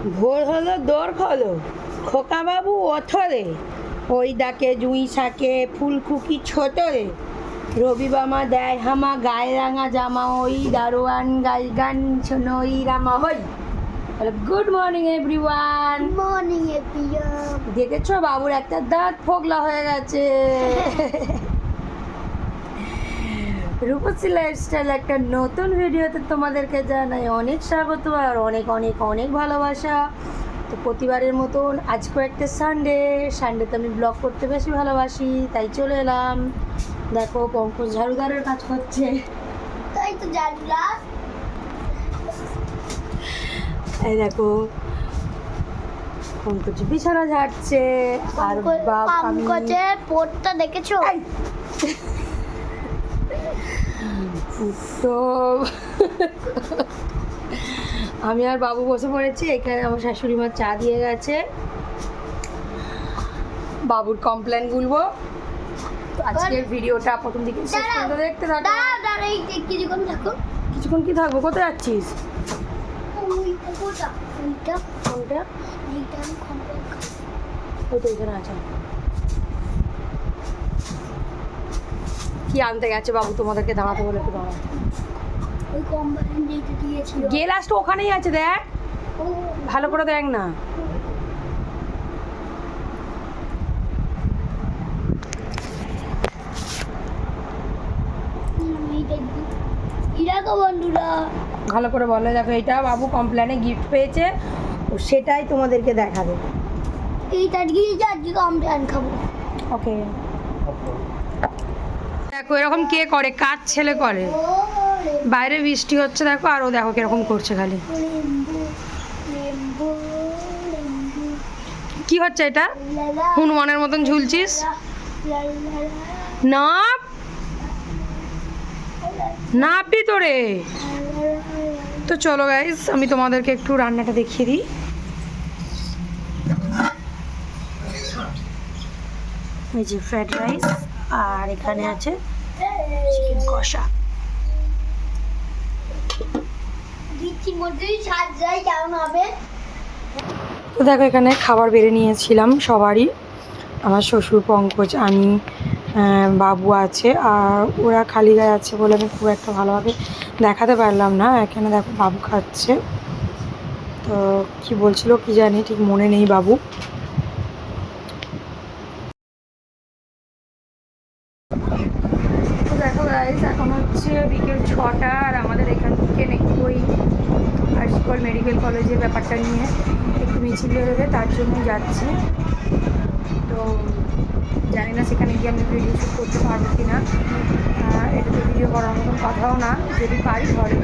ভোর হলো দোর হলো খোকাবাবু ওঠরে, ওই ডাকে জুঁই শাকে ফুলকুকি ছোটরে, রবিবামা দেয় হামা গায়ে রাঙা জামা, ওই দারোয়ান গাই গান শোনোই রামা হই। Good morning everyone. Morning everyone. দেখেছো বাবুর একটা দাঁত ফোগলা হয়ে গেছে। রূপসী লাইফস্টাইল একটা নতুন ভিডিওতে তোমাদেরকে জানাই অনেক স্বাগত আর অনেক অনেক অনেক ভালোবাসা। তো প্রতিবারের মতন আজকেও একটা সানডেতে আমি ব্লগ করতে বেশি ভালোবাসি, তাই চলে এলাম। দেখো পঙ্কজ ঝাড়ুদারের কাজ করছে, তাই তো জানলাম। এই দেখো পঙ্কজ বিছানা ঝাড়ছে আর পঙ্কজের পোটটা দেখেছো? তো আমি আর বাবু বসে পড়েছি এখানে। আমার শাশুড়ি মা চা দিয়ে গেছে, বাবুর কমপ্লেন বলবো। তো আজকের ভিডিওটা প্রথম দিকে শেষ পর্যন্ত দেখতে থাকো। কিছুক্ষণ থাকো। কিছুক্ষণ কি থাকবো? কোথায় যাচ্ছিস? কোনটা? কোনটা? ওই তো এখানে আছে। কি আনতে গেছে বাবু তোমাদেরকে দাঁড়াতে বলে? একটু দাঁড়াও। ওই কোম্পানি যেটা দিয়েছিল গেলাসটা ওখানেই আছে, দেখ ভালো করে দেখ না। বন্ধুরা ভালো করে বলে। দেখো এটা বাবু কমপ্লেনে গিফট পেয়েছে, ও সেটাই তোমাদেরকে দেখাবে। এইটা আজকে কমপ্লেন খাবো। ওকে দেখো এরকম কে করে? কাজ ছেলে করে। বাইরে বৃষ্টি হচ্ছে দেখো, আর ও দেখো কিরকম করছে খালি। কি হচ্ছে এটা? হনুমানের মতন ঝুলছিস না? না তোরে। তো চলো গাইস, আমি তোমাদেরকে একটু রান্নাটা দেখিয়ে দিই। এই যে ফ্রাইড রাইস, আর এখানে আছে চিকেন কষা। তো দেখো এখানে খাবার বেড়ে নিয়েছিলাম সবারই, আমার শ্বশুর, পঙ্কজ, আমি, বাবু আছে। আর ওরা খালি গায়ে আছে বলে আমি খুব একটা ভালোভাবে দেখাতে পারলাম না। এখানে দেখো বাবু খাচ্ছে, তো কি বলছিল কি জানি, ঠিক মনে নেই বাবু। তো দেখো গাইস এখন হচ্ছে বিকেল 6টা, আর আমাদের এখান থেকে একটু ওই আরজিকর মেডিকেল কলেজের ব্যাপারটা নিয়ে একটু মিছিল বেরোবে, তার জন্য যাচ্ছি। তো জানি না সেখানে গিয়ে আমি ভিডিও শ্যুট করতে পারবো কি না। এটা তো ভিডিও করার মতন কথাও না, যদি পারি ঘরে।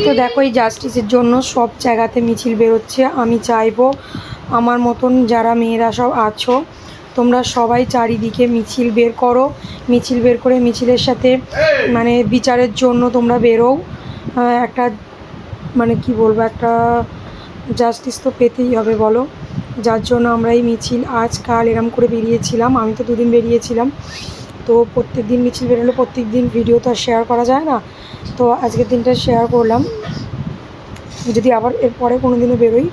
তো দেখো এই জাস্টিসের জন্য সব জায়গাতে মিছিল বেরোচ্ছে। আমি চাইবো আমার মতন যারা মেয়েরা সব আছো তোমরা সবাই চারিদিকে মিছিল বের করো, মিছিল বের করে মিছিলের সাথে মানে বিচারের জন্য তোমরা বেরো। একটা মানে কি বলবো, একটা জাস্টিস তো পেতেই হবে বলো, যার জন্য আমরা এই মিছিল আজ কাল এরম করে বেরিয়েছিলাম। আমি তো 2 দিন বেরিয়েছিলাম, তো প্রত্যেক দিন মিছিল বেরোলে প্রত্যেক দিন ভিডিও তো আর শেয়ার করা যায় না, তো আজকের দিনটা শেয়ার করলাম। যদি আবার এরপরে কোনো দিনও বেরোই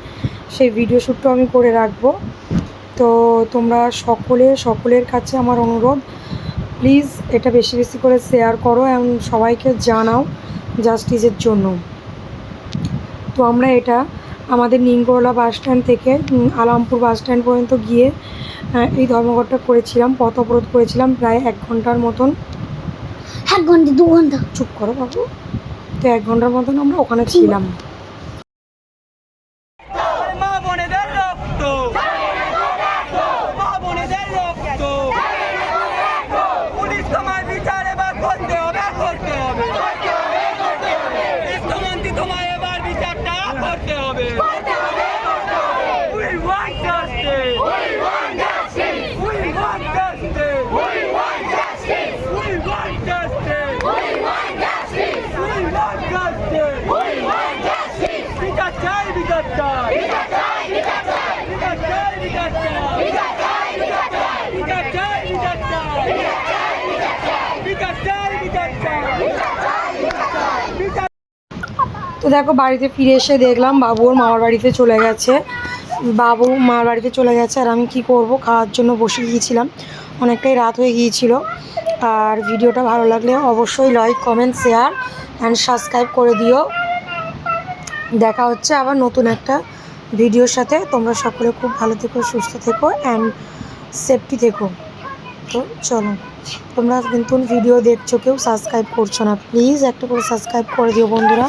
সেই ভিডিও শ্যুটটাও আমি করে রাখবো। তো তোমরা সকলের কাছে আমার অনুরোধ, প্লিজ এটা বেশি বেশি করে শেয়ার করো এবং সবাইকে জানাও জাস্টিসের জন্য। তো আমরা এটা আমাদের নিমকরলা বাস স্ট্যান্ড থেকে আলামপুর বাস স্ট্যান্ড পর্যন্ত গিয়ে এই ধর্মঘটটা করেছিলাম, পথ অবরোধ করেছিলাম প্রায় 1 ঘন্টার মতন। 1 ঘন্টা 2 ঘন্টা চুপ করো বাবু। তো 1 ঘন্টার মতন আমরা ওখানে ছিলাম। মা বোনেদের রক্ত, মা বোনেদের রক্ত, পুলিশ তোমার বিচার এবার করতে হবে, করতে হবে। স্বাস্থ্যমন্ত্রী তোমার এবার বিচারটা করতে হবে। We want justice. We want justice. We want justice. We want justice. We want justice. We want justice. We want justice. We want justice. বিচার চাই, বিচার চাই। বিচার চাই, বিচার চাই। বিচার চাই, বিচার চাই। বিচার চাই, বিচার চাই। বিচার চাই, বিচার চাই। বিচার চাই, বিচার চাই। বিচার চাই, বিচার চাই। বিচার। তো দেখো বাড়িতে ফিরে এসে দেখলাম বাবু ওর মামার বাড়িতে চলে গেছে। বাবু মামার বাড়িতে চলে গেছে আর আমি কি করব, খাওয়ার জন্য বসে গিয়েছিলাম, অনেকটাই রাত হয়ে গিয়েছিল। আর ভিডিওটা ভালো লাগলে অবশ্যই like comment share and subscribe করে দিও। দেখা হচ্ছে আবার নতুন একটা ভিডিওর সাথে। তোমরা সকলে খুব ভালো থেকো, সুস্থ থেকো অ্যান্ড সেফটি থেকো। তো চলো, তোমরা কিন্তু ভিডিও দেখছো কেউ সাবস্ক্রাইব করছো না, প্লিজ একটা করে সাবস্ক্রাইব করে দিও বন্ধুরা।